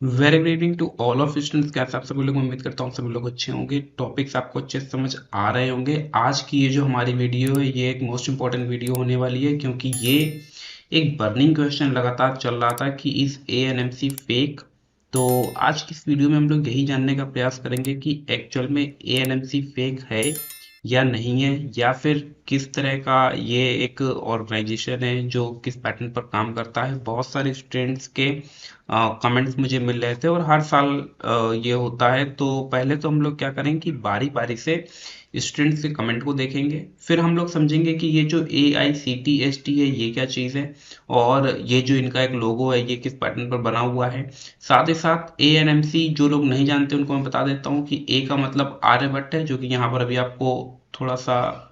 Very good evening to all of students. कैसे आप सभी लोग, उम्मीद करता हूँ सभी लोग अच्छे होंगे। टॉपिक्स आपको अच्छे से समझ आ रहे होंगे। आज की ये जो हमारी वीडियो है ये एक मोस्ट इंपॉर्टेंट वीडियो होने वाली है, क्योंकि ये एक बर्निंग क्वेश्चन लगातार चल रहा था कि इज एएनएमसी फेक। तो आज की इस वीडियो में हम लोग यही जानने का प्रयास करेंगे कि एक्चुअल में एएनएमसी फेक है या नहीं है, या फिर किस तरह का ये एक ऑर्गेनाइजेशन है जो किस पैटर्न पर काम करता है। बहुत सारे स्टूडेंट्स के कमेंट्स मुझे मिल रहे थे और हर साल ये होता है। तो पहले तो हम लोग क्या करेंगे कि बारी बारी से स्टूडेंट्स के कमेंट को देखेंगे, फिर हम लोग समझेंगे कि ये जो AICTE है ये क्या चीज़ है, और ये जो इनका एक लोगो है ये किस पैटर्न पर बना हुआ है। साथ ही साथ एएनएमसी जो लोग नहीं जानते उनको मैं बता देता हूँ कि ए का मतलब आर्यभट्ट है, जो कि यहाँ पर अभी आपको थोड़ा सा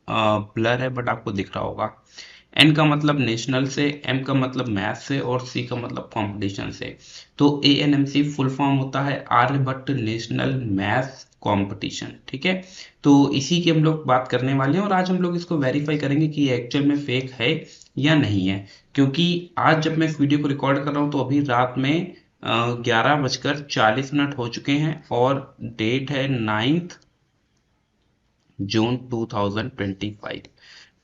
ब्लर है बट आपको दिख रहा होगा। एन का मतलब नेशनल से, एम का मतलब मैथ से, और सी का मतलब कंपटीशन से। तो एएनएमसी फुल फॉर्म होता है आर्यभट्ट नेशनल मैथ कंपटीशन। ठीक है, तो इसी की हम लोग बात करने वाले हैं और आज हम लोग इसको वेरीफाई करेंगे कि ये एक्चुअल में फेक है या नहीं है। क्योंकि आज जब मैं इस वीडियो को रिकॉर्ड कर रहा हूँ तो अभी रात में 11:40 हो चुके हैं और डेट है 9 जून 2025।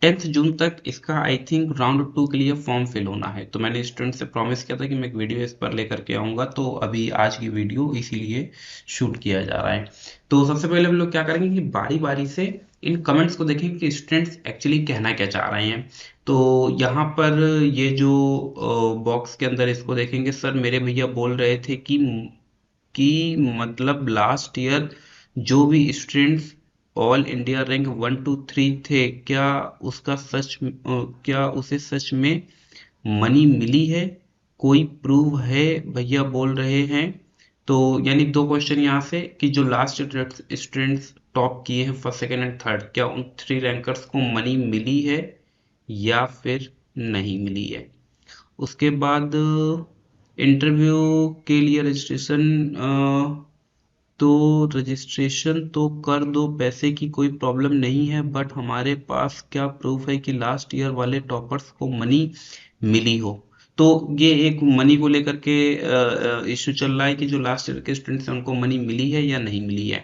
10 जून तक इसका आई थिंक राउंड 2 के लिए फॉर्म फिल होना है। तो मैंने स्टूडेंट से प्रॉमिस किया था कि मैं एक वीडियो इस पर लेकर के आऊंगा, तो अभी आज की वीडियो इसीलिए शूट किया जा रहा है। तो सबसे पहले हम लोग क्या करेंगे कि बारी बारी से इन कमेंट्स को देखेंगे कि स्टूडेंट्स एक्चुअली कहना क्या चाह रहे हैं। तो यहाँ पर ये जो बॉक्स के अंदर इसको देखेंगे, सर मेरे भैया बोल रहे थे कि मतलब लास्ट ईयर जो भी स्टूडेंट्स ऑल इंडिया रैंक 1 2 3 थे, क्या उसे सच में मनी मिली है? कोई प्रूव है? भैया बोल रहे हैं। तो यानी दो क्वेश्चन यहाँ से कि जो लास्ट स्टूडेंट्स टॉप किए हैं फर्स्ट सेकेंड एंड थर्ड, क्या उन 3 रैंकर्स को मनी मिली है या फिर नहीं मिली है। उसके बाद इंटरव्यू के लिए रजिस्ट्रेशन, तो रजिस्ट्रेशन तो कर दो, पैसे की कोई प्रॉब्लम नहीं है, बट हमारे पास क्या प्रूफ है कि लास्ट ईयर वाले टॉपर्स को मनी मिली हो। तो ये एक मनी को लेकर के इश्यू चल रहा है कि जो लास्ट ईयर के स्टूडेंट्स हैं उनको मनी मिली है या नहीं मिली है।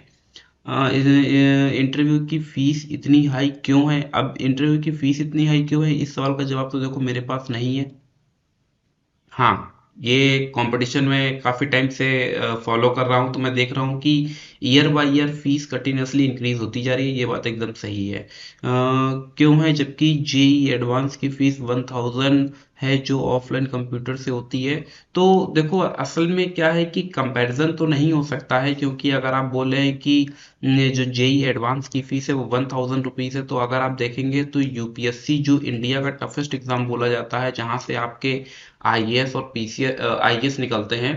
इंटरव्यू की फीस इतनी हाई क्यों है? अब इंटरव्यू की फीस इतनी हाई क्यों है, इस सवाल का जवाब तो देखो मेरे पास नहीं है। हाँ, ये कंपटीशन में काफ़ी टाइम से फॉलो कर रहा हूँ, तो मैं देख रहा हूँ कि year by year fees continuously increase होती जा रही है। ये बात एकदम सही है। क्यों है? जबकि जेई एडवांस की फीस 1000 है जो ऑफलाइन कंप्यूटर से होती है। तो देखो असल में क्या है कि कंपैरिजन तो नहीं हो सकता है, क्योंकि अगर आप बोले हैं कि जो जेई एडवांस की फीस है वो 1000 रुपीज़ है, तो अगर आप देखेंगे तो यूपीएससी जो इंडिया का टफेस्ट एग्जाम बोला जाता है, जहाँ से आपके आईएएस और पीसीएस, आईएएस निकलते हैं,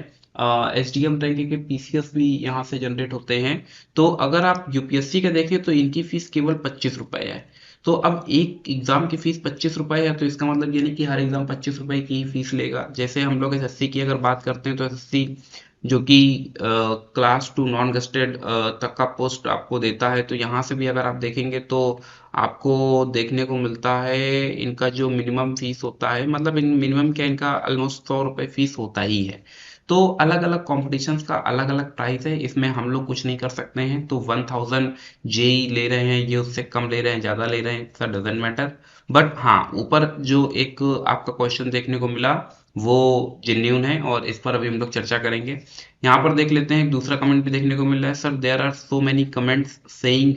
एसडीएम रैंक के पीसीएस भी यहाँ से जनरेट होते हैं। तो अगर आप यूपीएससी का देखें तो इनकी फीस केवल 25 रुपए है। तो अब एक एग्जाम की फीस 25 रुपए है, तो इसका मतलब ये नहीं कि हर एग्जाम 25 रुपए की ही फीस लेगा। जैसे हम लोग एसएससी की अगर बात करते हैं तो एसएससी जो कि क्लास 2 नॉन गस्टेड तक का पोस्ट आपको देता है, तो यहाँ से भी अगर आप देखेंगे तो आपको देखने को मिलता है इनका जो मिनिमम फीस होता है, मतलब इन मिनिमम क्या, इनका ऑलमोस्ट 100 रुपये फीस होता ही है। तो अलग अलग कॉम्पिटिशन्स का अलग अलग प्राइस है, इसमें हम लोग कुछ नहीं कर सकते हैं। तो 1000 जेई ले रहे हैं, ये उससे कम ले रहे हैं, ज़्यादा ले रहे हैं, सर डजेंट मैटर। बट हाँ, ऊपर जो एक आपका क्वेश्चन देखने को मिला वो जेन्यून है और इस पर अभी हम लोग चर्चा करेंगे। यहाँ पर देख लेते हैं, एक दूसरा कमेंट भी देखने को मिल रहा है, sir there are so many comments saying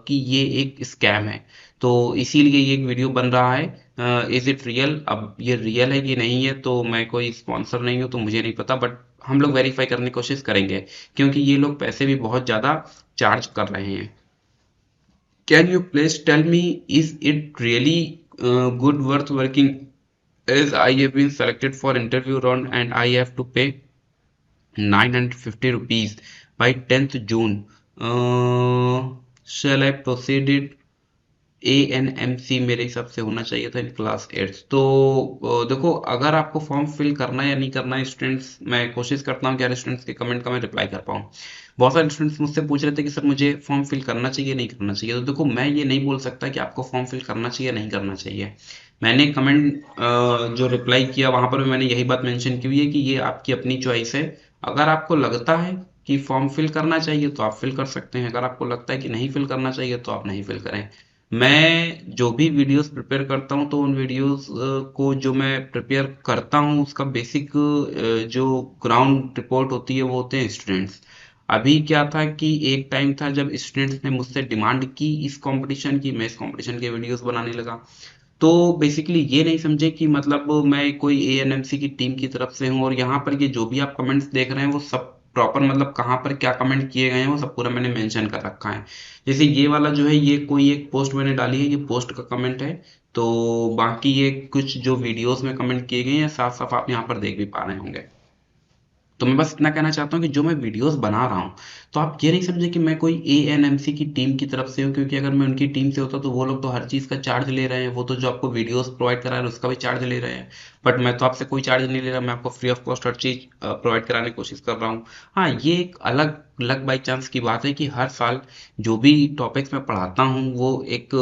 कि ये एक स्कैम है, तो इसीलिए ये एक वीडियो बन रहा है। Is it real? अब ये रियल है कि नहीं है तो मैं कोई स्पॉन्सर नहीं हूँ, तो मुझे नहीं पता, बट हम लोग वेरीफाई करने की कोशिश करेंगे, क्योंकि ये लोग पैसे भी बहुत ज़्यादा चार्ज कर रहे हैं। Can you please tell me, is it really good worth working, as I have been selected for interview round and I have to pay 950 rupees by 10th June. Shall I proceed it? ANMC मेरे हिसाब से होना चाहिए था in class 8। तो देखो, अगर आपको फॉर्म फिल करना है या नहीं करना है स्टूडेंट्स, मैं कोशिश करता हूँ कि हर स्टूडेंट्स के कमेंट का मैं रिप्लाई कर पाऊँ। बहुत सारे स्टूडेंट्स मुझसे पूछ रहे थे कि सर मुझे फॉर्म फिल करना चाहिए नहीं करना चाहिए। तो देखो, मैं ये नहीं बोल सकता कि आपको फॉर्म फिल करना चाहिए नहीं करना चाहिए। मैंने कमेंट जो रिप्लाई किया वहां पर भी मैंने यही बात मेंशन की हुई है कि ये आपकी अपनी चॉइस है। अगर आपको लगता है कि फॉर्म फिल करना चाहिए तो आप फिल कर सकते हैं, अगर आपको लगता है कि नहीं फिल करना चाहिए तो आप नहीं फिल करें। मैं जो भी वीडियोस प्रिपेयर करता हूं तो उन वीडियोस को जो मैं प्रिपेयर करता हूं उसका बेसिक जो ग्राउंड रिपोर्ट होती है वो होते हैं स्टूडेंट्स। अभी क्या था कि एक टाइम था जब स्टूडेंट्स ने मुझसे डिमांड की इस कंपटीशन की, मैं इस कंपटीशन के वीडियोस बनाने लगा। तो बेसिकली ये नहीं समझे कि मतलब मैं कोई एएनएमसी की टीम की तरफ से हूँ, और यहाँ पर ये जो भी आप कमेंट्स देख रहे हैं वो सब प्रॉपर मतलब कहाँ पर क्या कमेंट किए गए हैं वो सब पूरा मैंने मेंशन कर रखा है। जैसे ये वाला जो है ये कोई एक पोस्ट मैंने डाली है, ये पोस्ट का कमेंट है। तो बाकी ये कुछ जो वीडियोस में कमेंट किए गए हैं साफ साफ आप यहाँ पर देख भी पा रहे होंगे। तो मैं बस इतना कहना चाहता हूँ कि जो मैं वीडियोस बना रहा हूँ तो आप ये नहीं समझे कि मैं कोई एएनएमसी की टीम की तरफ से हूँ, क्योंकि अगर मैं उनकी टीम से होता तो वो लोग तो हर चीज़ का चार्ज ले रहे हैं, वो तो जो आपको वीडियोस प्रोवाइड करा रहे हैं उसका भी चार्ज ले रहे हैं। बट मैं तो आपसे कोई चार्ज नहीं ले रहा, मैं आपको free of cost her cheese provide कराने की कोशिश कर रहा हूँ। हाँ, ये एक अलग लक बाई चांस की बात है कि हर साल जो भी टॉपिक्स मैं पढ़ाता हूँ वो एक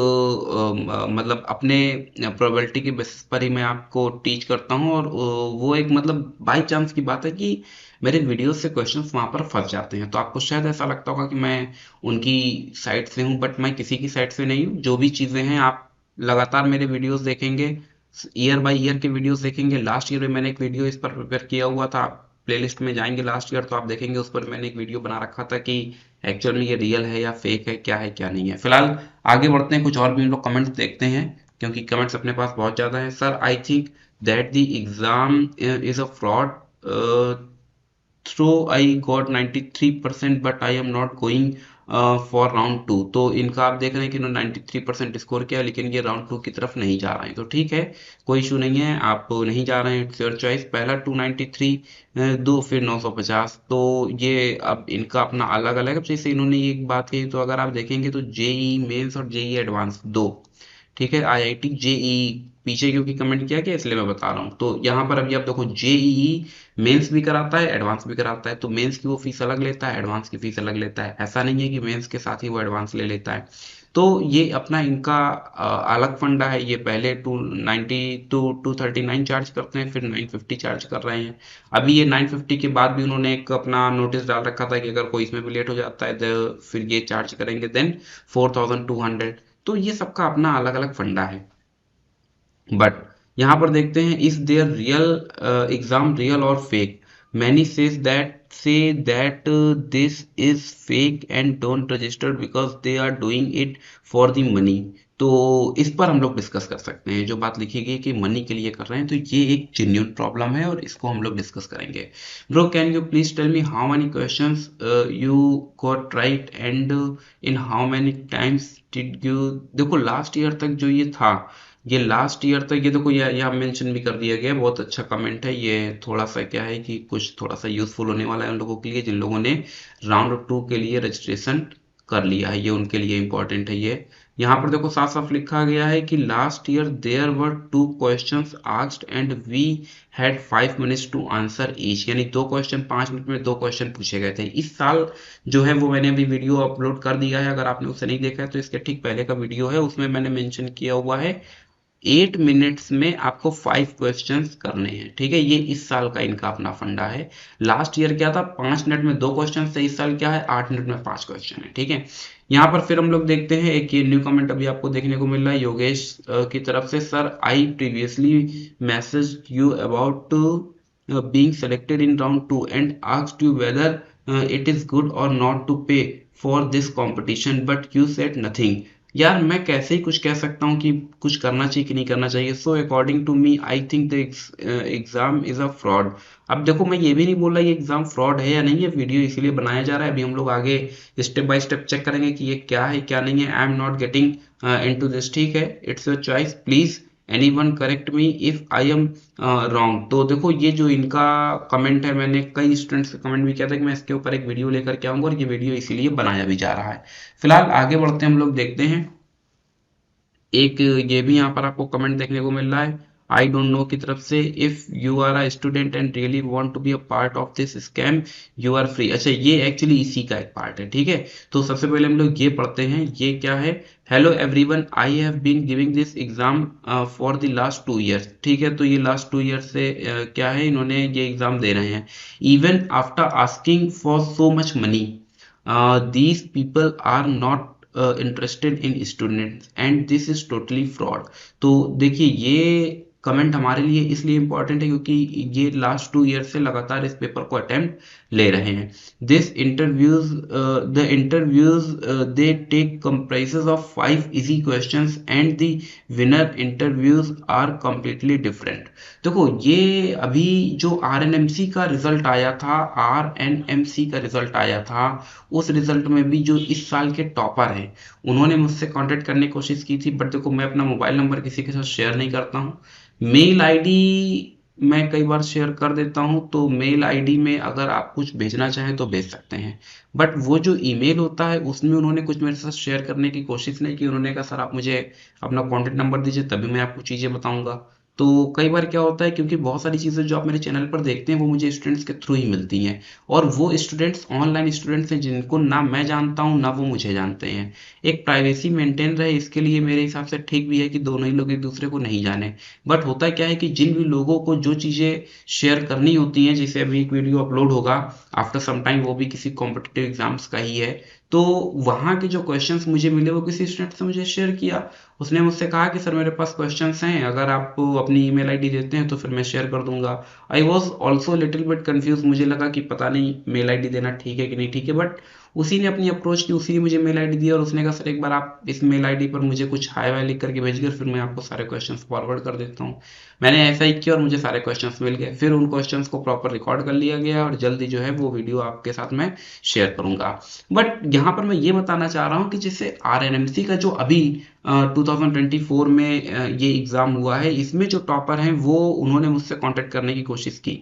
मतलब अपने प्रोबेबिलिटी के बेसिस पर ही मैं आपको टीच करता हूँ, और वो एक मतलब बाई चांस की बात है कि मेरे वीडियो से क्वेश्चंस वहां पर फंस जाते हैं। तो आपको शायद ऐसा लगता होगा कि मैं उनकी साइड से हूं, बट मैं किसी की साइड से नहीं हूं। जो भी चीजें हैं आप लगातार मेरे वीडियोस देखेंगे, ईयर बाय ईयर के वीडियोस देखेंगे। लास्ट ईयर में मैंने एक वीडियो इस पर प्रिपेयर किया हुआ था, प्लेलिस्ट में जाएंगे लास्ट ईयर तो आप देखेंगे उस पर मैंने एक वीडियो बना रखा था कि एक्चुअल में ये रियल है या फेक है क्या नहीं है। फिलहाल आगे बढ़ते हैं, कुछ और भी हम लोग कमेंट्स देखते हैं क्योंकि कमेंट्स अपने पास बहुत ज्यादा है। Sir I think that the exam is a fraud through I got 93% but I am not going for round 2। तो इनका आप देख रहे हैं कि इन्होंने 93% स्कोर किया लेकिन ये राउंड 2 की तरफ नहीं जा रहे हैं। तो ठीक है, कोई इशू नहीं है, आप नहीं जा रहे हैं, इट्स योर चॉइस। पहला 293, दो फिर 950, तो ये अब इनका अपना अलग अलग। अब जैसे इन्होंने एक बात कही तो अगर आप देखेंगे तो जेई मेंस और जेई एडवांस दो, ठीक है, आईआईटी जेईई पीछे क्योंकि कमेंट किया गया इसलिए मैं बता रहा हूँ। तो यहाँ पर अभी आप देखो जेईई मेंस भी कराता है एडवांस भी कराता है, तो मेंस की वो फीस अलग लेता है एडवांस की फीस अलग लेता है, ऐसा नहीं है कि मेंस के साथ ही वो एडवांस ले लेता है। तो ये अपना इनका अलग फंडा है। ये पहले 290 239 चार्ज करते हैं, फिर 950 चार्ज कर रहे हैं। अभी ये 950 के बाद भी उन्होंने एक अपना नोटिस डाल रखा था कि अगर कोई इसमें भी लेट हो जाता है तो फिर ये चार्ज करेंगे देन 4200। तो ये सबका अपना अलग अलग फंडा है। बट यहाँ पर देखते हैं is there real exam real और fake. Many say that this is fake and don't register because they are doing it for the money. तो इस पर हम लोग डिस्कस कर सकते हैं, जो बात लिखी गई कि मनी के लिए कर रहे हैं तो ये एक जेन्युइन प्रॉब्लम है और इसको हम लोग डिस्कस करेंगे। Bro can you please tell me how many questions you got right and in how many times did you. देखो लास्ट ईयर तक जो ये था, ये लास्ट ईयर तक ये देखो ये यहाँ मेंशन भी कर दिया गया है। बहुत अच्छा कमेंट है ये, थोड़ा सा क्या है कि कुछ थोड़ा सा यूजफुल होने वाला है उन लोगों के लिए जिन लोगों ने राउंड 2 के लिए रजिस्ट्रेशन कर लिया है, ये उनके लिए इंपॉर्टेंट है। ये यहाँ पर देखो साफ साफ लिखा गया है कि last year there were 2 questions asked and we had 5 minutes to answer each, यानी 2 क्वेश्चन 5 मिनट में 2 क्वेश्चन पूछे गए थे। इस साल जो है वो मैंने अभी वीडियो अपलोड कर दिया है, अगर आपने उसे नहीं देखा है तो इसके ठीक पहले का वीडियो है, उसमें मैंने मेंशन किया हुआ है 8 मिनट्स में आपको 5 क्वेश्चंस करने हैं। ठीक है, ये इस साल का इनका अपना फंडा है। लास्ट ईयर क्या था, 5 मिनट में 2 क्वेश्चन थे, इस साल क्या है 8 मिनट में 5 क्वेश्चन है। ठीक है, यहाँ पर फिर हम लोग देखते हैं एक ये न्यू कमेंट अभी आपको देखने को मिल रहा है योगेश की तरफ से। Sir I previously message you about being selected in round 2 and asked you whether it is good or not to pay for this competition but you said nothing। यार मैं कैसे ही कुछ कह सकता हूँ कि कुछ करना चाहिए कि नहीं करना चाहिए। So according to me I think the exam is a fraud. अब देखो मैं ये भी नहीं बोल रहा ये एग्जाम फ्रॉड है या नहीं है, वीडियो इसीलिए बनाया जा रहा है। अभी हम लोग आगे स्टेप बाय स्टेप चेक करेंगे कि ये क्या है क्या नहीं है। I am not getting into this, ठीक है, it's your choice, please anyone correct me if I am wrong. तो देखो ये जो इनका कमेंट है, मैंने कई स्टूडेंट्स का कमेंट भी किया था कि मैं इसके ऊपर एक वीडियो लेकर के आऊंगा और ये वीडियो इसीलिए बनाया भी जा रहा है। फिलहाल आगे बढ़ते हैं, हम लोग देखते हैं एक ये भी यहाँ पर आपको कमेंट देखने को मिल रहा है। आई डोंट नो की तरफ से, if you are a student and really want to be a part of this scam you are free. अच्छा, ये एक्चुअली इसी का एक पार्ट है, ठीक है। तो सबसे पहले हम लोग ये पढ़ते हैं, ये क्या है। Hello everyone, I have been giving this exam for the last 2 years। ठीक है, तो ये लास्ट 2 years से क्या है, इन्होंने ये एग्जाम दे रहे हैं। Even after asking for so much money these people are not interested in students and this is totally fraud। तो देखिए, ये कमेंट हमारे लिए इसलिए इम्पोर्टेंट है क्योंकि ये लास्ट 2 years से लगातार इस पेपर को अटेम्प्ट ले रहे हैं। This interviews the interviews they take comprises of 5 easy questions and the winner interviews are completely different। देखो, ये अभी जो आरएनएमसी का रिजल्ट आया था, आरएनएमसी का रिजल्ट आया था, उस रिजल्ट में भी जो इस साल के टॉपर हैं उन्होंने मुझसे कांटेक्ट करने की कोशिश की थी। बट देखो, मैं अपना मोबाइल नंबर किसी के साथ शेयर नहीं करता हूँ। मेल आईडी मैं कई बार शेयर कर देता हूँ, तो मेल आईडी में अगर आप कुछ भेजना चाहें तो भेज सकते हैं। बट वो जो ईमेल होता है उसमें उन्होंने कुछ मेरे साथ शेयर करने की कोशिश नहीं की। उन्होंने कहा सर आप मुझे अपना कॉन्टेक्ट नंबर दीजिए तभी मैं आपको चीज़ें बताऊंगा। तो कई बार क्या होता है, क्योंकि बहुत सारी चीज़ें जो आप मेरे चैनल पर देखते हैं वो मुझे स्टूडेंट्स के थ्रू ही मिलती हैं, और वो स्टूडेंट्स ऑनलाइन स्टूडेंट्स हैं जिनको ना मैं जानता हूँ ना वो मुझे जानते हैं। एक प्राइवेसी मेंटेन रहे इसके लिए मेरे हिसाब से ठीक भी है कि दोनों ही लोग एक दूसरे को नहीं जाने। बट होता क्या है कि जिन भी लोगों को जो चीज़ें शेयर करनी होती हैं, जैसे अभी एक वीडियो अपलोड होगा आफ्टर सम टाइम, वो भी किसी कॉम्पिटिटिव एग्जाम्स का ही है, तो वहाँ के जो क्वेश्चंस मुझे मिले वो किसी स्टूडेंट से मुझे शेयर किया। उसने मुझसे कहा कि सर मेरे पास क्वेश्चंस हैं, अगर आप अपनी ईमेल आईडी देते हैं तो फिर मैं शेयर कर दूंगा। I was also little bit confuse, मुझे लगा कि पता नहीं मेल आईडी देना ठीक है कि नहीं ठीक है। बट उसी ने अपनी अप्रोच की, उसी ने मुझे मेल आईडी दी और उसने कहा सर एक बार आप इस मेल आईडी पर मुझे कुछ हाई वाई लिख करके भेजिए, फिर मैं आपको सारे क्वेश्चंस फॉरवर्ड कर देता हूँ। मैंने ऐसा ही किया और मुझे सारे क्वेश्चंस मिल गए। फिर उन क्वेश्चंस को प्रॉपर रिकॉर्ड कर लिया गया और जल्दी जो है वो वीडियो आपके साथ मैं शेयर करूंगा। बट यहाँ पर मैं ये बताना चाह रहा हूँ कि जैसे आरएनएमसी का जो अभी 2024 में ये एग्जाम हुआ है, इसमें जो टॉपर हैं वो उन्होंने मुझसे कांटेक्ट करने की कोशिश की।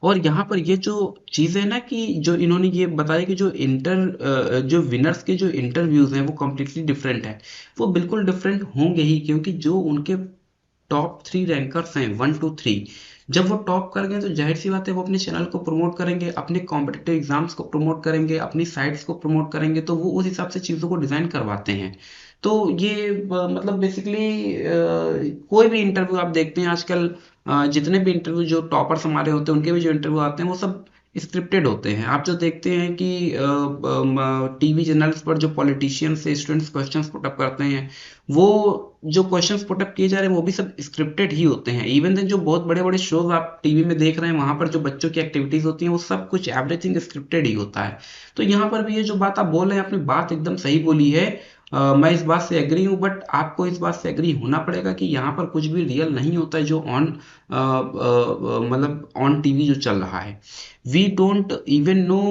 और यहाँ पर ये जो चीज़ है ना कि जो इन्होंने ये बताया कि जो विनर्स के जो इंटरव्यूज हैं वो कम्प्लीटली डिफरेंट है। वो बिल्कुल डिफरेंट होंगे ही, क्योंकि जो उनके टॉप 3 रैंकर्स हैं 1 to 3, जब वो टॉप कर गए तो जाहिर सी बात है वो अपने चैनल को प्रमोट करेंगे, अपने कॉम्पिटिटिव एग्जाम्स को प्रमोट करेंगे, अपनी साइट्स को प्रमोट करेंगे, तो वो उस हिसाब से चीज़ों को डिज़ाइन करवाते हैं। तो ये मतलब बेसिकली कोई भी इंटरव्यू आप देखते हैं आजकल, जितने भी इंटरव्यू जो टॉपर्स हमारे होते हैं उनके भी जो इंटरव्यू आते हैं वो सब स्क्रिप्टेड होते हैं। आप जो देखते हैं कि टीवी चैनल्स पर जो पॉलिटिशियंस से स्टूडेंट्स क्वेश्चंस पुटअप करते हैं, वो जो क्वेश्चंस पुटअप किए जा रहे हैं वो भी सब स्क्रिप्टेड ही होते हैं। इवन देन जो बहुत बड़े बड़े शोज आप टीवी में देख रहे हैं वहां पर जो बच्चों की एक्टिविटीज होती हैं वो सब कुछ एवरीथिंग स्क्रिप्टेड ही होता है। तो यहाँ पर भी ये जो बात आप बोल रहे हैं, आपने बात एकदम सही बोली है। मैं इस बात से एग्री हूँ, बट आपको इस बात से एग्री होना पड़ेगा कि यहाँ पर कुछ भी रियल नहीं होता है जो ऑन मतलब ऑन टीवी जो चल रहा है। We don't even know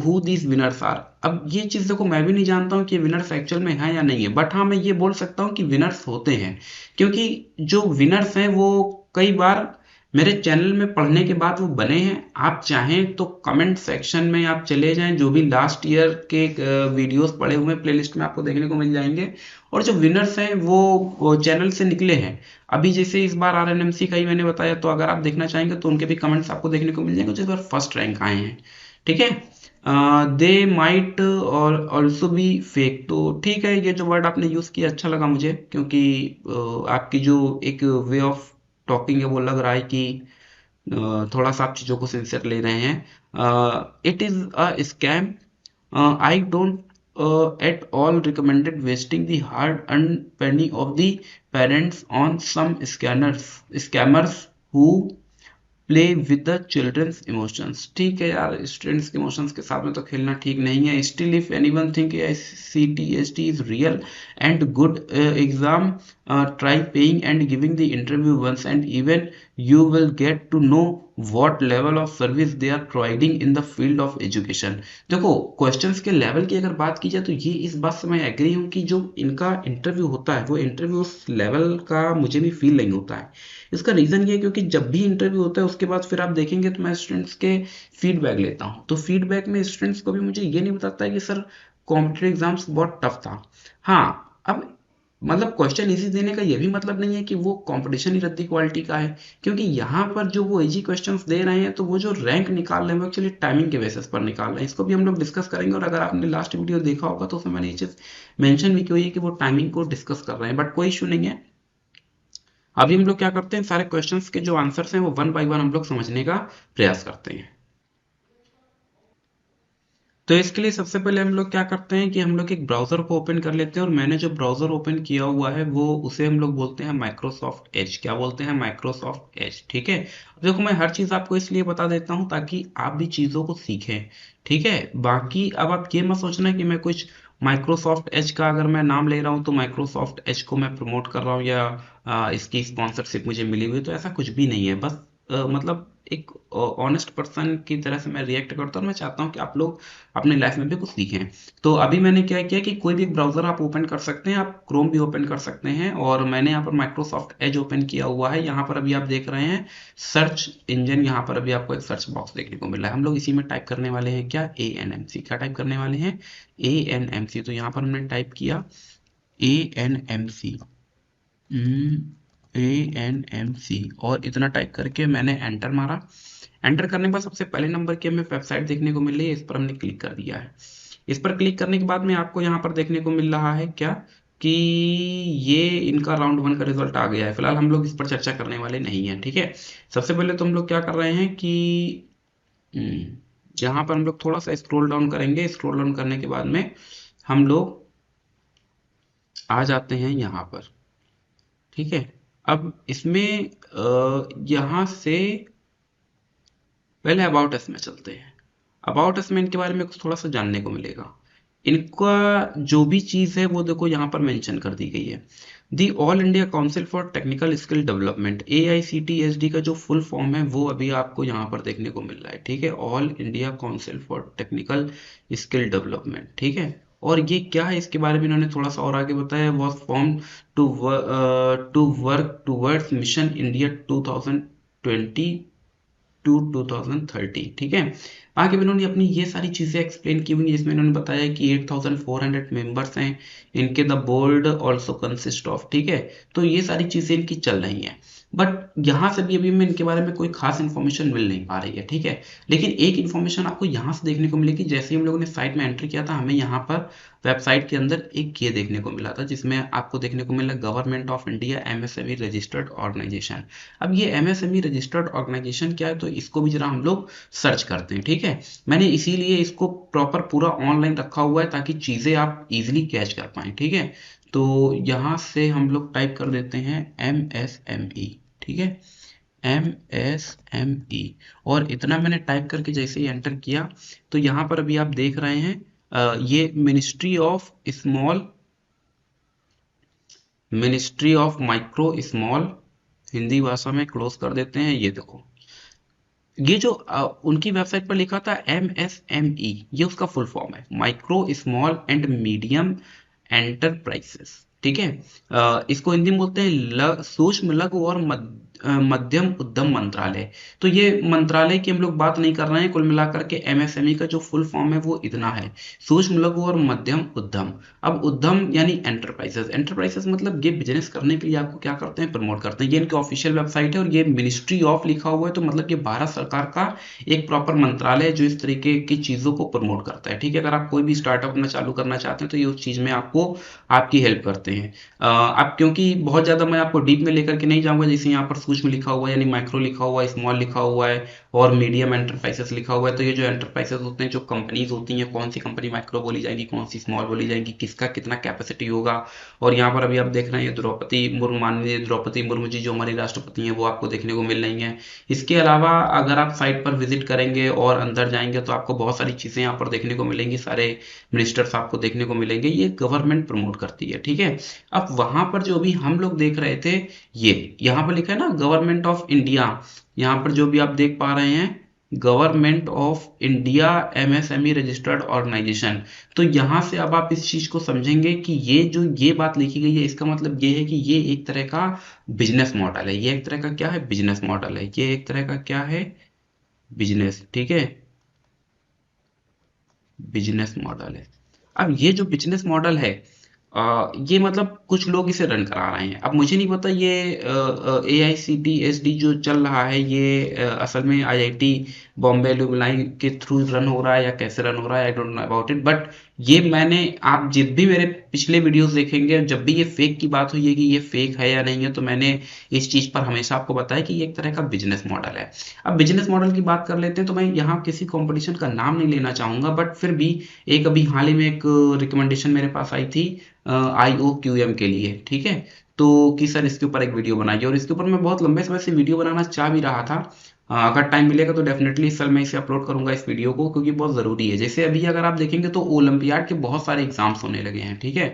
who these winners are. अब ये चीज़ देखो, मैं भी नहीं जानता हूँ कि विनर्स एक्चुअल में है या नहीं है, बट हाँ मैं ये बोल सकता हूँ कि विनर्स होते हैं, क्योंकि जो विनर्स हैं वो कई बार मेरे चैनल में पढ़ने के बाद वो बने हैं। आप चाहें तो कमेंट सेक्शन में आप चले जाएं, जो भी लास्ट ईयर के वीडियोस पड़े हुए प्लेलिस्ट में आपको देखने को मिल जाएंगे। और जो विनर्स हैं वो चैनल से निकले हैं। अभी जैसे इस बार आरएनएमसी का ही मैंने बताया, तो अगर आप देखना चाहेंगे तो उनके भी कमेंट्स आपको देखने को मिल जाएंगे जिस बार फर्स्ट रैंक आए हैं। ठीक है, दे माइट और ऑल्सो बी फेक। तो ठीक है, ये जो वर्ड आपने यूज़ किया अच्छा लगा मुझे, क्योंकि आपकी जो एक वे ऑफ टॉकिंग है वो लग रहा है कि थोड़ा सा आप चीज़ों को सिंसियर ले रहे हैं। It is a scam. I don't at all recommended wasting the hard earn penny of the parents on some scammers who play with the children's emotions. ठीक है यार, स्टूडेंट्स के इमोशंस के साथ में तो खेलना ठीक नहीं है। Still if anyone think CTST is real and good exam, try paying and giving the interview once and even you will get to know what level of service they are providing in the field of education। देखो, questions के level की अगर बात की जाए तो ये इस बात से मैं एग्री हूँ कि जो इनका इंटरव्यू होता है वो इंटरव्यू उस लेवल का मुझे भी फील नहीं होता है। इसका रीज़न ये है क्योंकि जब भी इंटरव्यू होता है उसके बाद फिर आप देखेंगे तो मैं स्टूडेंट्स के फीडबैक लेता हूँ, तो फीडबैक में स्टूडेंट्स को भी मुझे ये नहीं बताता है कि सर कॉम्पिटिटिव एग्जाम्स बहुत टफ था। हाँ, अब मतलब क्वेश्चन इजी देने का ये भी मतलब नहीं है कि वो कंपटीशन ही रद्दी क्वालिटी का है, क्योंकि यहाँ पर जो वो इजी क्वेश्चंस दे रहे हैं तो वो जो रैंक निकाल रहे हैं वो एक्चुअली टाइमिंग के बेसिस पर निकाल रहे हैं। इसको भी हम लोग डिस्कस करेंगे, और अगर आपने लास्ट वीडियो देखा होगा तो उसमें मैंने ये चीज़ मेंशन भी की हुई है कि वो टाइमिंग को डिस्कस कर रहे हैं, बट कोई इशू नहीं है। अभी हम लोग क्या करते हैं, सारे क्वेश्चंस के जो आंसर्स हैं वो वन बाय वन हम लोग समझने का प्रयास करते हैं। तो इसके लिए सबसे पहले हम लोग क्या करते हैं कि हम लोग एक ब्राउजर को ओपन कर लेते हैं, और मैंने जो ब्राउजर ओपन किया हुआ है वो उसे हम लोग बोलते हैं माइक्रोसॉफ्ट एज। क्या बोलते हैं? Microsoft Edge. ठीक है, अब देखो मैं हर चीज आपको इसलिए बता देता हूँ ताकि आप भी चीजों को सीखें। ठीक है, बाकी अब आप ये मत सोचना कि मैं कुछ माइक्रोसॉफ्ट एज का अगर मैं नाम ले रहा हूँ तो माइक्रोसॉफ्ट एज को मैं प्रमोट कर रहा हूँ या इसकी स्पॉन्सरशिप मुझे मिली हुई है, तो ऐसा कुछ भी नहीं है। बस मतलब एक ऑनेस्ट पर्सन की तरह से मैं रिएक्ट करता हूँ, मैं चाहता हूँ कि आप लोग अपने लाइफ में भी कुछ सीखें। तो अभी मैंने क्या किया कि कोई भी ब्राउजर आप ओपन कर सकते हैं, आप क्रोम भी ओपन कर सकते हैं, और मैंने यहाँ पर माइक्रोसॉफ्ट एज ओपन किया हुआ है। यहाँ पर अभी आप देख रहे हैं सर्च इंजन, यहाँ पर अभी आपको एक सर्च बॉक्स देखने को मिल रहा है। हम लोग इसी में टाइप करने वाले हैं क्या? ANMC। क्या टाइप करने वाले हैं? ANMC। तो यहाँ पर हमने टाइप किया ANMC, ANMC, और इतना टाइप करके मैंने एंटर मारा। एंटर करने के बाद सबसे पहले नंबर की हमें वेबसाइट देखने को मिल रही है, इस पर हमने क्लिक कर दिया है। इस पर क्लिक करने के बाद में आपको यहाँ पर देखने को मिल रहा है क्या कि ये इनका राउंड वन का रिजल्ट आ गया है। फिलहाल हम लोग इस पर चर्चा करने वाले नहीं हैं। ठीक है, सबसे पहले तो हम लोग क्या कर रहे हैं कि हम्म, यहाँ पर हम लोग थोड़ा सा स्क्रॉल डाउन करेंगे। स्क्रॉल डाउन करने के बाद में हम लोग आ जाते हैं यहाँ पर। ठीक है, अब इसमें यहाँ से पहले अबाउट अस में चलते हैं। अबाउट अस में इनके बारे में कुछ थोड़ा सा जानने को मिलेगा। इनका जो भी चीज़ है वो देखो यहाँ पर मेंशन कर दी गई है। The all India council for technical skill development, AICTSD का जो फुल फॉर्म है वो अभी आपको यहाँ पर देखने को मिल रहा है। ठीक है, all India council for technical skill development. ठीक है, और ये क्या है इसके बारे में इन्होंने थोड़ा सा और आगे बताया। Was form to work towards mission India 2020 to 2030। ठीक है, आगे भी इन्होंने अपनी ये सारी चीजें एक्सप्लेन की हुई है, जिसमें इन्होंने बताया कि 8400 मेंबर्स हैं इनके। The board also consist of. ठीक है, तो ये सारी चीजें इनकी चल रही हैं, बट यहाँ से भी अभी में इनके बारे में कोई खास इन्फॉर्मेशन मिल नहीं पा रही है। ठीक है, लेकिन एक इन्फॉर्मेशन आपको यहाँ से देखने को मिलेगी। जैसे ही हम लोगों ने साइट में एंटर किया था, हमें यहाँ पर वेबसाइट के अंदर एक ये देखने को मिला था, जिसमें आपको देखने को मिला government of India MSME registered organisation. अब ये MSME रजिस्टर्ड ऑर्गेनाइजेशन क्या है, तो इसको भी जरा हम लोग सर्च करते हैं। ठीक है, मैंने इसीलिए इसको प्रॉपर पूरा ऑनलाइन रखा हुआ है ताकि चीज़ें आप इजीली कैच कर पाएं। ठीक है, तो यहाँ से हम लोग टाइप कर देते हैं MSME। ठीक है, MSME, और इतना मैंने टाइप करके जैसे ही एंटर किया तो यहाँ पर अभी आप देख रहे हैं ये ministry of micro small, Hindi भाषा में क्लोज कर देते हैं। ये देखो, ये जो उनकी वेबसाइट पर लिखा था MSME, ये उसका फुल फॉर्म है, micro small and medium enterprises. ठीक है, इसको हिंदी में बोलते हैं सूक्ष्म लघु और मध्यम उद्यम मंत्रालय। तो ये मंत्रालय की हम लोग बात नहीं कर रहे हैं। कुल मिलाकर के MSME का जो फुल फॉर्म है वो इतना है, सूक्ष्म लघु और मध्यम उद्यम। अब उद्यम यानी एंटरप्राइजेस। एंटरप्राइजेस मतलब ये बिजनेस करने के लिए आपको क्या करते हैं, प्रमोट करते हैं। ये इनकी ऑफिशियल वेबसाइट है, और ये मिनिस्ट्री ऑफ लिखा हुआ है, तो मतलब ये भारत सरकार का एक प्रॉपर मंत्रालय है जो इस तरीके की चीजों को प्रमोट करता है। ठीक है, अगर आप कोई भी स्टार्टअप अपना चालू करना चाहते हैं तो ये उस चीज में आपको आपकी हेल्प करते हैं। अब क्योंकि बहुत ज्यादा मैं आपको डीप में लेकर के नहीं जाऊंगा, जैसे यहाँ पर सूक्ष्म लिखा हुआ है यानी माइक्रो लिखा हुआ है, स्मॉल लिखा हुआ है, और मीडियम एंटरप्राइजेस लिखा हुआ है। तो ये जो एंटरप्राइजेस होते हैं, जो कंपनीज होती हैं, कौन सी कंपनी माइक्रो बोली जाएगी, कौन सी स्मॉल बोली जाएगी, किसका कितना कैपेसिटी होगा। और यहाँ पर अभी आप देख रहे हैं द्रौपदी मुर्मू, माननीय द्रौपदी मुर्मू जी जो हमारी राष्ट्रपति हैं, वो आपको देखने को मिल रही हैं। इसके अलावा अगर आप साइट पर विजिट करेंगे और अंदर जाएंगे तो आपको बहुत सारी चीजें यहाँ पर देखने को मिलेंगी, सारे मिनिस्टर्स आपको देखने को मिलेंगे। ये गवर्नमेंट प्रमोट करती है। ठीक है, अब वहां पर जो भी हम लोग देख रहे थे, ये यहाँ पर लिखा है ना गवर्नमेंट ऑफ इंडिया, यहाँ पर जो भी आप देख पा रहे हैं government of India MSME registered organisation. तो यहाँ से अब आप इस चीज को समझेंगे कि ये जो ये बात लिखी गई है, इसका मतलब ये है कि ये एक तरह का बिजनेस मॉडल है। ये एक तरह का क्या है, बिजनेस मॉडल है। ये एक तरह का क्या है, बिजनेस। ठीक है, बिजनेस मॉडल है। अब ये जो बिजनेस मॉडल है, ये मतलब कुछ लोग इसे रन करा रहे हैं। अब मुझे नहीं पता ये AICTSD जो चल रहा है ये असल में IIT बॉम्बे एलुमनाई के थ्रू रन हो रहा है या कैसे रन हो रहा है, I don't know about it. But ये मैंने, आप जब भी मेरे पिछले वीडियोस देखेंगे, जब भी ये फेक की बात हुई है कि ये फेक है या नहीं है, तो मैंने इस चीज पर हमेशा आपको बताया कि ये एक तरह का बिजनेस मॉडल है। अब बिजनेस मॉडल की बात कर लेते हैं, तो मैं यहाँ किसी कंपटीशन का नाम नहीं लेना चाहूंगा, बट फिर भी एक अभी हाल ही में एक रिकमेंडेशन मेरे पास आई थी IOQM के लिए, ठीक है। तो कि सर इसके ऊपर एक वीडियो बनाइए, और इसके ऊपर मैं बहुत लंबे समय से वीडियो बनाना चाह भी रहा था। अगर टाइम मिलेगा तो डेफिनेटली सर मैं इसे अपलोड करूंगा इस वीडियो को, क्योंकि बहुत ज़रूरी है। जैसे अभी अगर आप देखेंगे तो ओलंपियाड के बहुत सारे एग्जाम्स होने लगे हैं, ठीक है।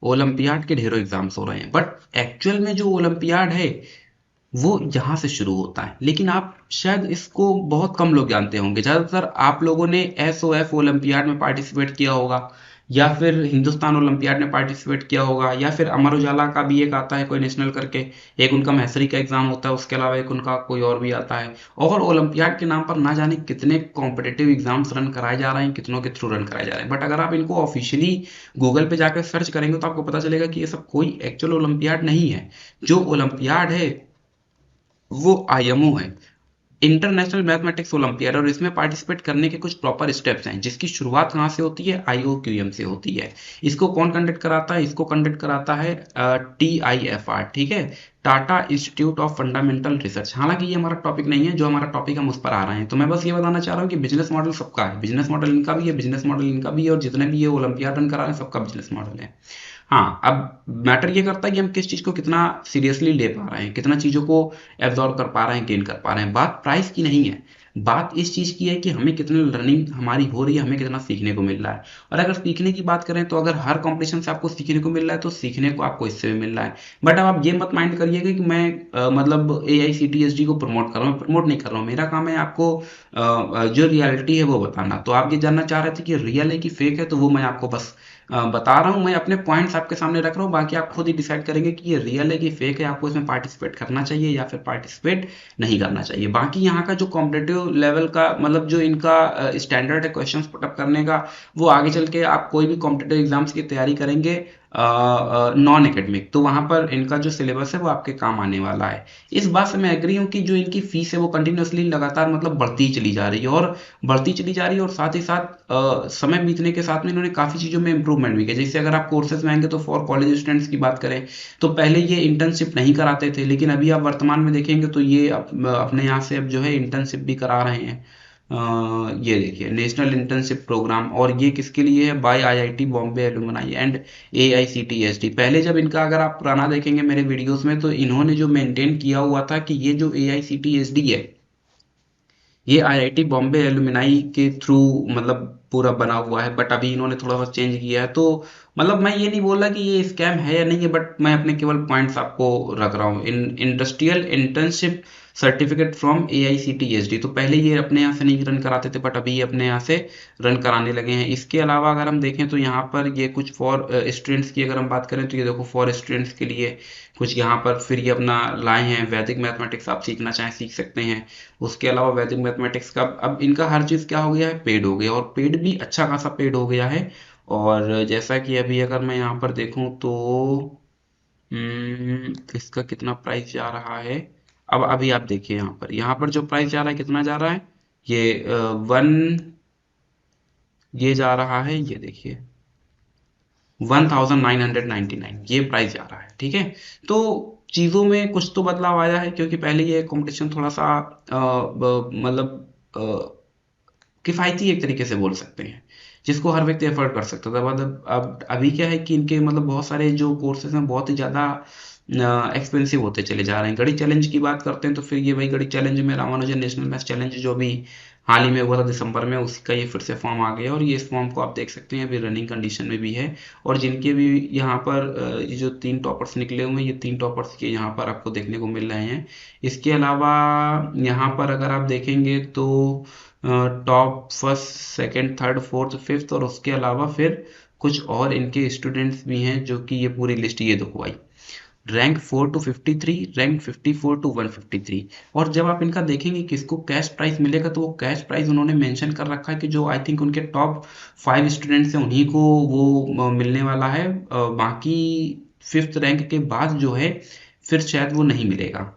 ओलंपियाड के ढेरों एग्जाम्स हो रहे हैं, बट एक्चुअल में जो ओलंपियाड है वो यहाँ से शुरू होता है। लेकिन आप शायद इसको बहुत कम लोग जानते होंगे। ज़्यादातर आप लोगों ने SOF ओलंपियाड में पार्टिसिपेट किया होगा, या फिर हिंदुस्तान ओलंपियाड में पार्टिसिपेट किया होगा, या फिर अमर उजाला का भी एक आता है कोई नेशनल करके, एक उनका मैसरी का एग्जाम होता है, उसके अलावा एक उनका कोई और भी आता है। और ओलंपियाड के नाम पर ना जाने कितने कॉम्पिटिटिव एग्जाम्स रन कराए जा रहे हैं, कितनों के थ्रू रन कराए जा रहे हैं। बट अगर आप इनको ऑफिशियली गूगल पे जाकर सर्च करेंगे तो आपको पता चलेगा कि ये सब कोई एक्चुअल ओलंपियाड नहीं है। जो ओलंपियाड है वो IMO है, इंटरनेशनल मैथमेटिक्स ओलंपियाड, और इसमें पार्टिसिपेट करने के कुछ प्रॉपर स्टेप्स हैं, जिसकी शुरुआत कहाँ से होती है, IOQM से होती है। इसको कौन कंडक्ट कराता है, इसको कंडक्ट कराता है TIFR, ठीक है, Tata institute of fundamental research. हालांकि ये हमारा टॉपिक नहीं है, जो हमारा टॉपिक हम उस पर आ रहे हैं। तो मैं बस ये बताना चाह रहा हूँ कि बिजनेस मॉडल सबका है, बिजनेस मॉडल इनका भी है, बिजनेस मॉडल इनका भी है, और जितने भी ये ओलंपियाड रन करा रहे हैं सबका बिजनेस मॉडल है। हाँ, अब मैटर ये करता है कि हम किस चीज को कितना सीरियसली ले पा रहे हैं, कितना चीजों को एब्जॉर्ब कर पा रहे हैं, गेन कर पा रहे हैं। बात प्राइस की नहीं है, बात इस चीज की है कि हमें कितनी लर्निंग हमारी हो रही है, हमें कितना सीखने को मिल रहा है। और अगर सीखने की बात करें तो अगर हर कंपटीशन से आपको सीखने को मिल रहा है, तो सीखने को आपको इससे भी मिल रहा है। बट अब आप ये मत माइंड करिएगा कि मैं मतलब AICTSD को प्रमोट कर रहा हूँ, मैं प्रमोट नहीं कर रहा हूँ। मेरा काम है आपको जो रियलिटी है वो बताना। तो आप ये जानना चाह रहे थे कि रियल है कि फेक है, तो वो मैं आपको बस बता रहा हूँ। मैं अपने पॉइंट्स आपके सामने रख रहा हूँ, बाकी आप खुद ही डिसाइड करेंगे कि ये रियल है कि फेक है, आपको इसमें पार्टिसिपेट करना चाहिए या फिर पार्टिसिपेट नहीं करना चाहिए। बाकी यहाँ का जो कॉम्पिटेटिव लेवल का मतलब जो इनका स्टैंडर्ड है क्वेश्चंस पुटअप करने का, वो आगे चल के आप कोई भी कॉम्पिटेटिव एग्जाम्स की तैयारी करेंगे नॉन एकेडमिक, तो वहां पर इनका जो सिलेबस है वो आपके काम आने वाला है। इस बात से मैं एग्री हूँ कि जो इनकी फीस है वो कंटिन्यूअसली लगातार मतलब बढ़ती ही चली जा रही है, और बढ़ती चली जा रही है। और साथ ही साथ समय बीतने के साथ में इन्होंने काफ़ी चीज़ों में इंप्रूवमेंट भी किया। जैसे अगर आप कोर्सेज में आएंगे तो फॉर कॉलेज स्टूडेंट्स की बात करें, तो पहले ये इंटर्नशिप नहीं कराते थे, लेकिन अभी आप वर्तमान में देखेंगे तो ये अपने यहाँ से अब जो है इंटर्नशिप भी करा रहे हैं। ये देखिए नेशनल इंटर्नशिप प्रोग्राम, और ये किसके लिए है, by IIT Bombay alumni and AICTSD। पहले जब इनका अगर आप पुराना देखेंगे मेरे वीडियोस में, तो इन्होंने जो मेंटेन किया हुआ था कि ये जो AICTSD है ये IIT बॉम्बे एलुमनाई के थ्रू मतलब पूरा बना हुआ है। बट अभी इन्होंने थोड़ा सा चेंज किया है। तो मतलब मैं ये नहीं बोल रहा कि ये स्कैम है या नहीं है, बट मैं अपने केवल पॉइंट्स आपको रख रहा हूँ। In industrial internship certificate from AICTSD, तो पहले ये अपने यहाँ से नहीं रन कराते थे, बट अभी ये अपने यहाँ से रन कराने लगे हैं। इसके अलावा अगर हम देखें तो यहाँ पर ये कुछ फॉर स्टूडेंट्स की अगर हम बात करें, तो ये देखो फॉर स्टूडेंट्स के लिए कुछ यहाँ पर फिर ये अपना लाए हैं। वैदिक मैथमेटिक्स आप सीखना चाहें सीख सकते हैं। उसके अलावा वैदिक मैथमेटिक्स का अब इनका हर चीज़ क्या हो गया है, पेड हो गया, और पेड भी अच्छा खासा पेड हो गया है। और जैसा कि अभी अगर मैं यहाँ पर देखूँ तो इसका कितना प्राइस जा रहा है। अब अभी आप देखिए यहाँ पर जो प्राइस जा रहा है कितना जा रहा है, ये वन ये जा रहा है, ये देखिए 1999 ये प्राइस जा रहा है, ठीक है। तो चीज़ों में कुछ तो बदलाव आया है, क्योंकि पहले ये कंपटीशन थोड़ा सा मतलब किफ़ायती एक तरीके से बोल सकते हैं, जिसको हर व्यक्ति अफोर्ड कर सकता था। मतलब अब अभी क्या है कि इनके मतलब बहुत सारे जो कोर्सेज हैं बहुत ही ज़्यादा एक्सपेंसिव होते चले जा रहे हैं। गणित चैलेंज की बात करते हैं तो फिर ये वही गणित चैलेंज में रामानुजन नेशनल मैथ्स चैलेंज जो भी हाल ही में हुआ था दिसंबर में, उसी का ये फिर से फॉर्म आ गया, और ये इस फॉर्म को आप देख सकते हैं अभी रनिंग कंडीशन में भी है। और जिनके भी यहाँ पर ये जो 3 टॉपर्स निकले हुए हैं, ये 3 टॉपर्स के यहाँ पर आपको देखने को मिल रहे हैं। इसके अलावा यहाँ पर अगर आप देखेंगे तो top first second third fourth fifth, और उसके अलावा फिर कुछ और इनके स्टूडेंट्स भी हैं जो कि ये पूरी लिस्ट ये देखो भाई, रैंक 4 to 53, रैंक 54 to 153। और जब आप इनका देखेंगे किसको कैश प्राइस मिलेगा, तो वो कैश प्राइस उन्होंने मेंशन कर रखा है कि जो आई थिंक उनके टॉप 5 स्टूडेंट्स हैं उन्हीं को वो मिलने वाला है। बाकी 5th रैंक के बाद जो है फिर शायद वो नहीं मिलेगा।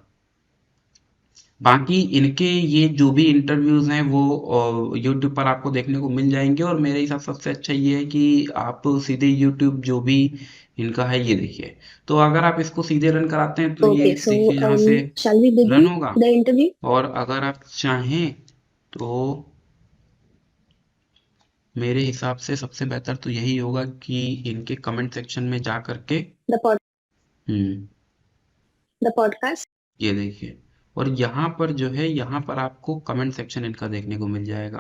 बाकी इनके ये जो भी इंटरव्यूज हैं वो यूट्यूब पर आपको देखने को मिल जाएंगे, और मेरे हिसाब से सबसे अच्छा ये है कि आप सीधे यूट्यूब जो भी इनका है ये देखिए। तो अगर आप इसको सीधे रन कराते हैं तो ये Okay, so देखिए यहाँ से shall we रन begin होगा। the interview? और अगर आप चाहें तो मेरे हिसाब से सबसे बेहतर तो यही होगा कि इनके कमेंट सेक्शन में जा करके The pod hmm the podcast. ये देखिए, और यहाँ पर जो है यहाँ पर आपको कमेंट सेक्शन इनका देखने को मिल जाएगा।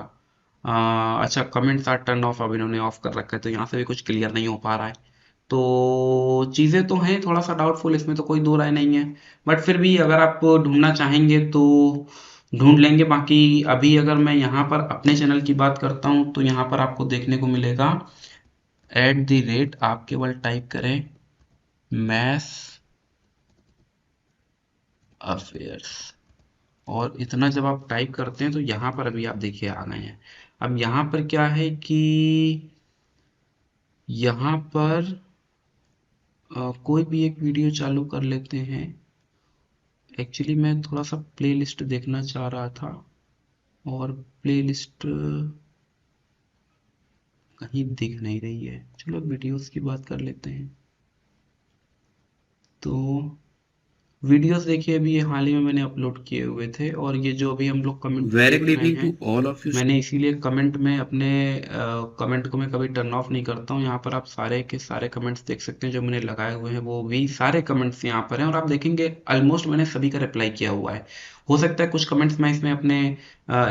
अच्छा, कमेंट्स आर टर्न ऑफ, अब इन्होंने ऑफ कर रखा है तो यहाँ से भी कुछ क्लियर नहीं हो पा रहा है। तो चीज़ें तो हैं थोड़ा सा डाउटफुल, इसमें तो कोई दो राय नहीं है। बट फिर भी अगर आप ढूंढना चाहेंगे तो ढूंढ लेंगे। बाकी अभी अगर मैं यहाँ पर अपने चैनल की बात करता हूँ तो यहाँ पर आपको देखने को मिलेगा आप केवल टाइप करें मैथ्स अफेयर्स, और इतना जब आप टाइप करते हैं तो यहाँ पर अभी आप देखिए आ गए हैं। अब यहाँ पर क्या है कि यहाँ पर कोई भी एक वीडियो चालू कर लेते हैं। एक्चुअली मैं थोड़ा सा प्लेलिस्ट देखना चाह रहा था, और प्लेलिस्ट कहीं दिख नहीं रही है। चलो वीडियोस की बात कर लेते हैं। तो वीडियोस देखिए, अभी ये हाल ही में मैंने अपलोड किए हुए थे, और ये जो अभी हम लोग कमेंट Very देख good रहे evening हैं to all of you. मैंने इसीलिए कमेंट में अपने कमेंट को मैं कभी टर्न ऑफ नहीं करता हूँ। यहाँ पर आप सारे के सारे कमेंट्स देख सकते हैं जो मैंने लगाए हुए हैं, वो भी सारे कमेंट्स यहाँ पर हैं, और आप देखेंगे ऑलमोस्ट मैंने सभी का रिप्लाई किया हुआ है। हो सकता है कुछ कमेंट्स मैं इसमें अपने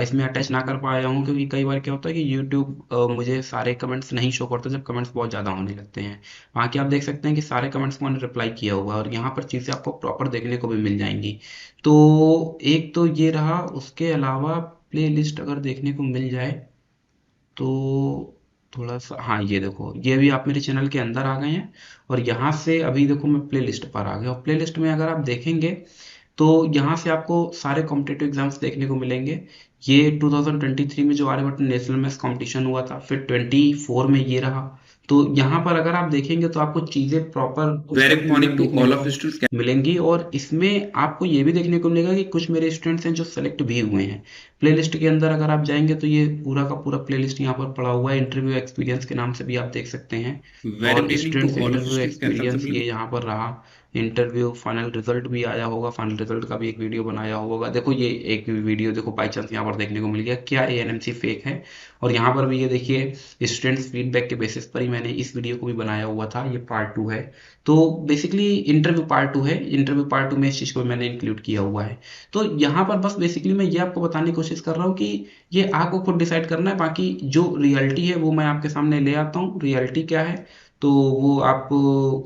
इसमें अटैच ना कर पाया हूँ, क्योंकि कई बार क्या होता है कि यूट्यूब मुझे सारे कमेंट्स नहीं शो करता जब कमेंट्स बहुत ज़्यादा होने लगते हैं। बाकी आप देख सकते हैं कि सारे कमेंट्स को मैंने रिप्लाई किया हुआ है, और यहाँ पर चीज़ें आपको प्रॉपर देखने को भी मिल जाएंगी। तो एक तो ये रहा, उसके अलावा प्लेलिस्ट अगर देखने को मिल जाए तो थोड़ा सा, हाँ ये देखो, ये भी आप मेरे चैनल के अंदर आ गए हैं, और यहाँ से अभी देखो मैं प्लेलिस्ट पर आ गया, और प्लेलिस्ट में अगर आप देखेंगे तो यहाँ से आपको सारे कॉम्पिटिटिव एग्जाम्स देखने को मिलेंगे। ये 2023 में जो आर्यभट्ट नेशनल मैथ्स कंपटीशन हुआ था, फिर 24 में ये रहा। तो यहाँ पर अगर आप देखेंगे तो आपको चीज़ें प्रॉपर उस Very टाइप good की मतलब morning to देखने all को of you students. मिलेंगी, और इसमें आपको ये भी देखने को मिलेगा कि कुछ मेरे स्टूडेंट्स हैं जो सेलेक्ट भी हुए हैं। प्लेलिस्ट के अंदर अगर आप जाएंगे तो ये पूरा का पूरा प्लेलिस्ट यहाँ पर पड़ा हुआ है, इंटरव्यू एक्सपीरियंस के नाम से भी आप देख सकते हैं। Very और good evening to students all of you interview students. Can सबसे एक्सपीरियंस पहले ये यहाँ पर रहा। इंटरव्यू फाइनल रिजल्ट भी आया होगा, फाइनल रिजल्ट का भी एक वीडियो बनाया होगा। देखो ये एक वीडियो देखो बाई चांस यहाँ पर देखने को मिल गया, क्या एएनएमसी फेक है। और यहाँ पर भी ये देखिए स्टूडेंट्स फीडबैक के बेसिस पर ही मैंने इस वीडियो को भी बनाया हुआ था, ये पार्ट 2 है। तो बेसिकली इंटरव्यू पार्ट 2 है, इंटरव्यू पार्ट 2 में इस चीज़ को मैंने इंक्लूड किया हुआ है। तो यहाँ पर बस बेसिकली मैं ये आपको बताने की कोशिश कर रहा हूँ कि ये आपको खुद डिसाइड करना है। बाकी जो रियलिटी है वो मैं आपके सामने ले आता हूँ। रियलिटी क्या है तो वो आप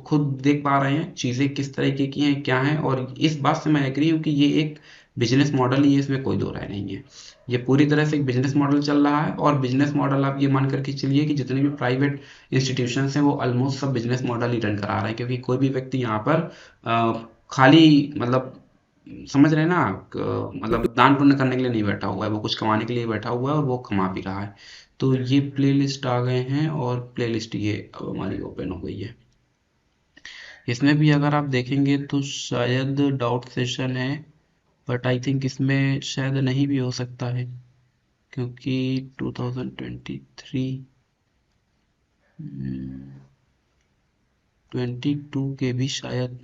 खुद देख पा रहे हैं, चीज़ें किस तरीके की हैं क्या हैं, और इस बात से मैं एग्री हूँ कि ये एक बिजनेस मॉडल ही है, इसमें कोई दो राय नहीं है। ये पूरी तरह से एक बिजनेस मॉडल चल रहा है, और बिजनेस मॉडल आप ये मान करके चलिए कि जितने भी प्राइवेट इंस्टीट्यूशंस हैं वो ऑलमोस्ट सब बिजनेस मॉडल ही रन करा रहे हैं, क्योंकि कोई भी व्यक्ति यहाँ पर खाली मतलब समझ रहे हैं ना आप, मतलब दान पुण्य करने के लिए नहीं बैठा हुआ है, वो कुछ कमाने के लिए बैठा हुआ है, और वो कमा भी रहा है। तो ये प्लेलिस्ट आ गए हैं, और प्लेलिस्ट ये अब हमारी ओपन हो गई है। इसमें भी अगर आप देखेंगे तो शायद डाउट सेशन है, बट आई थिंक इसमें शायद नहीं भी हो सकता है, क्योंकि 2023 22 के भी शायद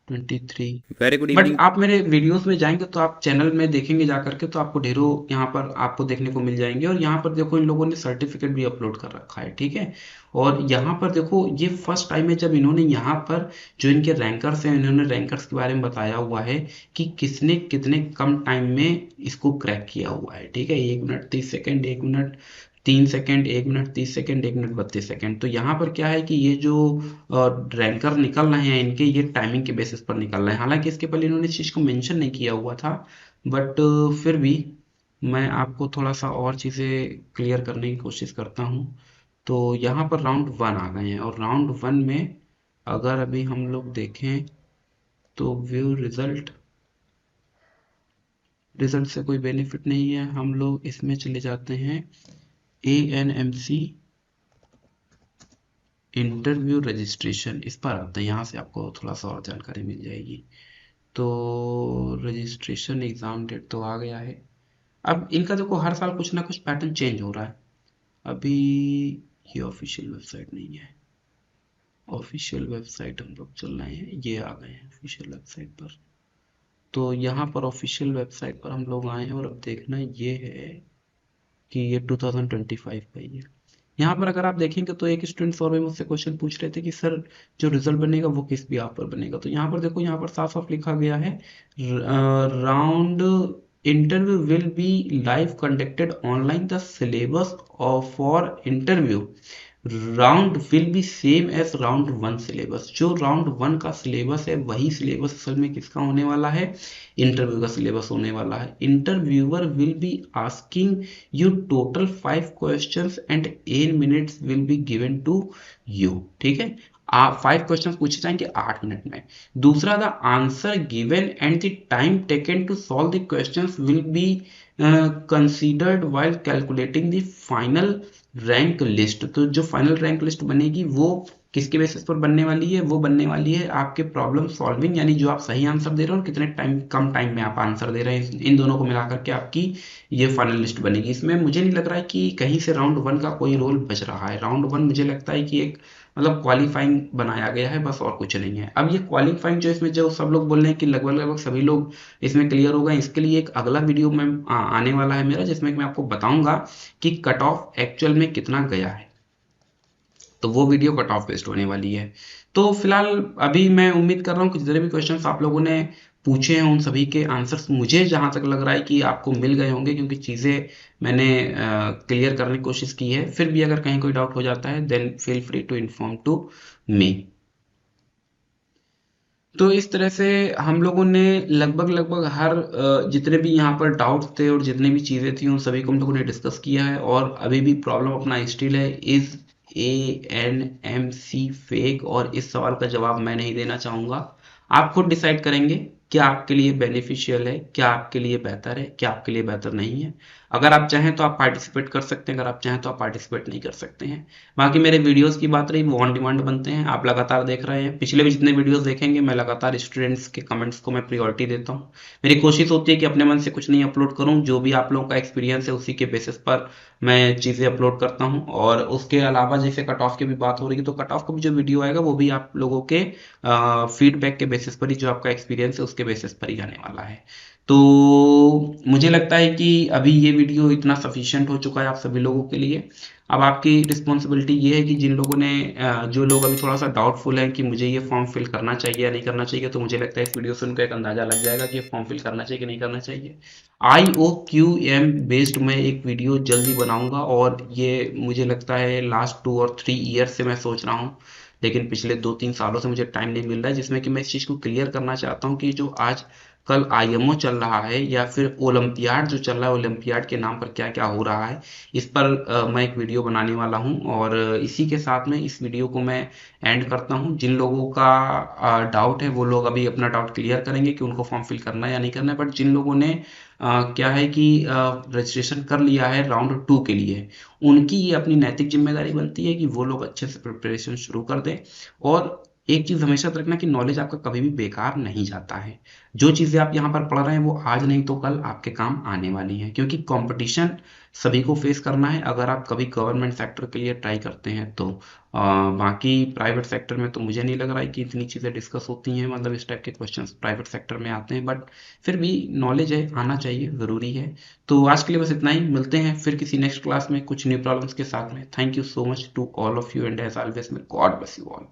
23। Very good but evening. आप मेरे वीडियोस में जाएंगे तो आप चैनल में देखेंगे जा करके तो आपको ढेरों यहाँ पर आपको देखने को मिल जाएंगे, और यहाँ पर देखो इन लोगों ने सर्टिफिकेट भी अपलोड कर रखा है, ठीक है। और यहाँ पर देखो ये फर्स्ट टाइम है जब इन्होंने यहाँ पर जो इनके रैंकर्स हैं इन्होंने रैंकर्स के बारे में बताया हुआ है कि किसने कितने कम टाइम में इसको क्रैक किया हुआ है, ठीक है। 1 minute 30 second, 1 minute 3 second, 1 minute 30 second, 1 minute 32 second. तो यहाँ पर क्या है कि ये जो रैंकर निकल रहे हैं इनके, ये टाइमिंग के बेसिस पर निकल रहे हैं। हालांकि इसके पहले इन्होंने इस चीज़ को मेंशन नहीं किया हुआ था, बट फिर भी मैं आपको थोड़ा सा और चीज़ें क्लियर करने की कोशिश करता हूँ। तो यहाँ पर राउंड 1 आ गए हैं, और राउंड 1 में अगर अभी हम लोग देखें तो व्यू रिजल्ट, रिजल्ट से कोई बेनिफिट नहीं है, हम लोग इसमें चले जाते हैं ANMC इंटरव्यू रजिस्ट्रेशन, इस पर आते हैं। यहाँ से आपको थोड़ा सा और जानकारी मिल जाएगी। तो रजिस्ट्रेशन एग्ज़ाम डेट तो आ गया है। अब इनका देखो हर साल कुछ ना कुछ पैटर्न चेंज हो रहा है। अभी ये ऑफिशियल वेबसाइट नहीं है, ऑफिशियल वेबसाइट हम लोग चल रहे हैं, ये आ गए हैं ऑफिशियल वेबसाइट पर। तो यहाँ पर ऑफिशियल वेबसाइट पर हम लोग आए हैं और अब देखना ये है कि ये 2025 का ही है। यहाँ पर अगर आप देखेंगे तो एक स्टूडेंट और भी मुझसे क्वेश्चन पूछ रहे थे कि सर जो रिजल्ट बनेगा वो किस भी आप पर बनेगा। तो यहाँ पर देखो, यहाँ पर साफ साफ लिखा गया है round interview will be live conducted online, the syllabus of for interview round will be same as round one syllabus. जो राउंड वन का सिलेबस है वही सिलेबस असल में किसका होने वाला है, इंटरव्यू का सिलेबस होने वाला है। Interviewer will be asking you total 5 questions and 8 minutes will be given to you. ठीक है, आप 5 क्वेश्चंस पूछे जाएंगे 8 मिनट में। दूसरा, the answer given and the time taken to solve the questions will be considered while calculating the final rank list. तो जो final rank list बनेगी वो किसके बेसिस पर बनने वाली है, वो बनने वाली है आपके प्रॉब्लम सॉल्विंग, यानी जो आप सही आंसर दे रहे हो और कितने टाइम, कम टाइम में आप आंसर दे रहे हैं, इन दोनों को मिलाकर के आपकी ये फाइनल लिस्ट बनेगी। इसमें मुझे नहीं लग रहा है कि कहीं से राउंड वन का कोई रोल बच रहा है। राउंड वन मुझे लगता है कि एक मतलब क्वालिफाइंग बनाया गया है, बस और कुछ नहीं है। अब ये क्वालिफाइंग जो इसमें जो सब लोग बोल रहे हैं कि लगभग लगभग सभी लोग इसमें क्लियर हो गए, इसके लिए एक अगला वीडियो में आने वाला है मेरा, जिसमें मैं आपको बताऊंगा कि कट ऑफ एक्चुअल में कितना गया है। तो वो वीडियो कट ऑफ बेस्ड होने वाली है। तो फिलहाल अभी मैं उम्मीद कर रहा हूँ कि जितने भी क्वेश्चंस आप लोगों ने पूछे हैं उन सभी के आंसर्स मुझे जहां तक लग रहा है कि आपको मिल गए होंगे, क्योंकि चीज़ें मैंने क्लियर करने की कोशिश की है। फिर भी अगर कहीं कोई डाउट हो जाता है then feel free to inform to me. तो इस तरह से हम लोगों ने लगभग लगभग हर जितने भी यहाँ पर डाउट्स थे और जितनी भी चीज़ें थी उन सभी को हम लोगों ने डिस्कस किया है। और अभी भी प्रॉब्लम अपना स्टिल है, इज ANMC फेक, और इस सवाल का जवाब मैं नहीं देना चाहूँगा। आप खुद डिसाइड करेंगे क्या आपके लिए बेनिफिशियल है, क्या आपके लिए बेहतर है, क्या आपके लिए बेहतर नहीं है। अगर आप चाहें तो आप पार्टिसिपेट कर सकते हैं, अगर आप चाहें तो आप पार्टिसिपेट नहीं कर सकते हैं। बाकी मेरे वीडियोस की बात रही, वो ऑन डिमांड बनते हैं, आप लगातार देख रहे हैं। पिछले भी जितने वीडियोस देखेंगे मैं लगातार स्टूडेंट्स के कमेंट्स को मैं प्रायोरिटी देता हूँ। मेरी कोशिश होती है कि अपने मन से कुछ नहीं अपलोड करूँ, जो भी आप लोगों का एक्सपीरियंस है उसी के बेसिस पर मैं चीज़ें अपलोड करता हूँ। और उसके अलावा जैसे कट ऑफ की भी बात हो रही है, तो कट ऑफ का भी जो वीडियो आएगा वो भी आप लोगों के फीडबैक के बेसिस पर ही, जो आपका एक्सपीरियंस है उसके बेसिस पर ही आने वाला है। तो मुझे लगता है कि अभी ये वीडियो इतना सफिशिएंट हो चुका है आप सभी लोगों के लिए। अब आपकी रिस्पॉन्सिबिलिटी ये है कि जिन लोगों ने जो लोग अभी थोड़ा सा डाउटफुल है कि मुझे ये फॉर्म फिल करना चाहिए या नहीं करना चाहिए, तो मुझे लगता है इस वीडियो से उनको एक अंदाजा लग जाएगा कि ये फॉर्म फिल करना चाहिए कि नहीं करना चाहिए। IOQM बेस्ड मैं एक वीडियो जल्दी बनाऊंगा, और ये मुझे लगता है लास्ट 2 और 3 ईयर से मैं सोच रहा हूँ, लेकिन पिछले 2-3 सालों से मुझे टाइम नहीं मिल रहा है, जिसमें कि मैं इस चीज़ को क्लियर करना चाहता हूँ कि जो आज कल IMO चल रहा है या फिर ओलंपियाड जो चल रहा है, ओलंपियाड के नाम पर क्या क्या हो रहा है, इस पर मैं एक वीडियो बनाने वाला हूं। और इसी के साथ में इस वीडियो को मैं एंड करता हूं। जिन लोगों का डाउट है वो लोग अभी अपना डाउट क्लियर करेंगे कि उनको फॉर्म फिल करना है या नहीं करना है। बट जिन लोगों ने क्या है कि रजिस्ट्रेशन कर लिया है राउंड 2 के लिए, उनकी ये अपनी नैतिक जिम्मेदारी बनती है कि वो लोग अच्छे से प्रिपरेशन शुरू कर दें। और एक चीज हमेशा याद रखना कि नॉलेज आपका कभी भी बेकार नहीं जाता है। जो चीजें आप यहाँ पर पढ़ रहे हैं वो आज नहीं तो कल आपके काम आने वाली हैं, क्योंकि कंपटीशन सभी को फेस करना है। अगर आप कभी गवर्नमेंट सेक्टर के लिए ट्राई करते हैं तो बाकी प्राइवेट सेक्टर में तो मुझे नहीं लग रहा है कि इतनी चीज़ें डिस्कस होती हैं, मतलब इस टाइप के क्वेश्चंस प्राइवेट सेक्टर में आते हैं। बट फिर भी नॉलेज है, आना चाहिए, ज़रूरी है। तो आज के लिए बस इतना ही, मिलते हैं फिर किसी नेक्स्ट क्लास में कुछ न्यू प्रॉब्लम्स के साथ में। Thank you so much to all of you, and as always may God bless you all.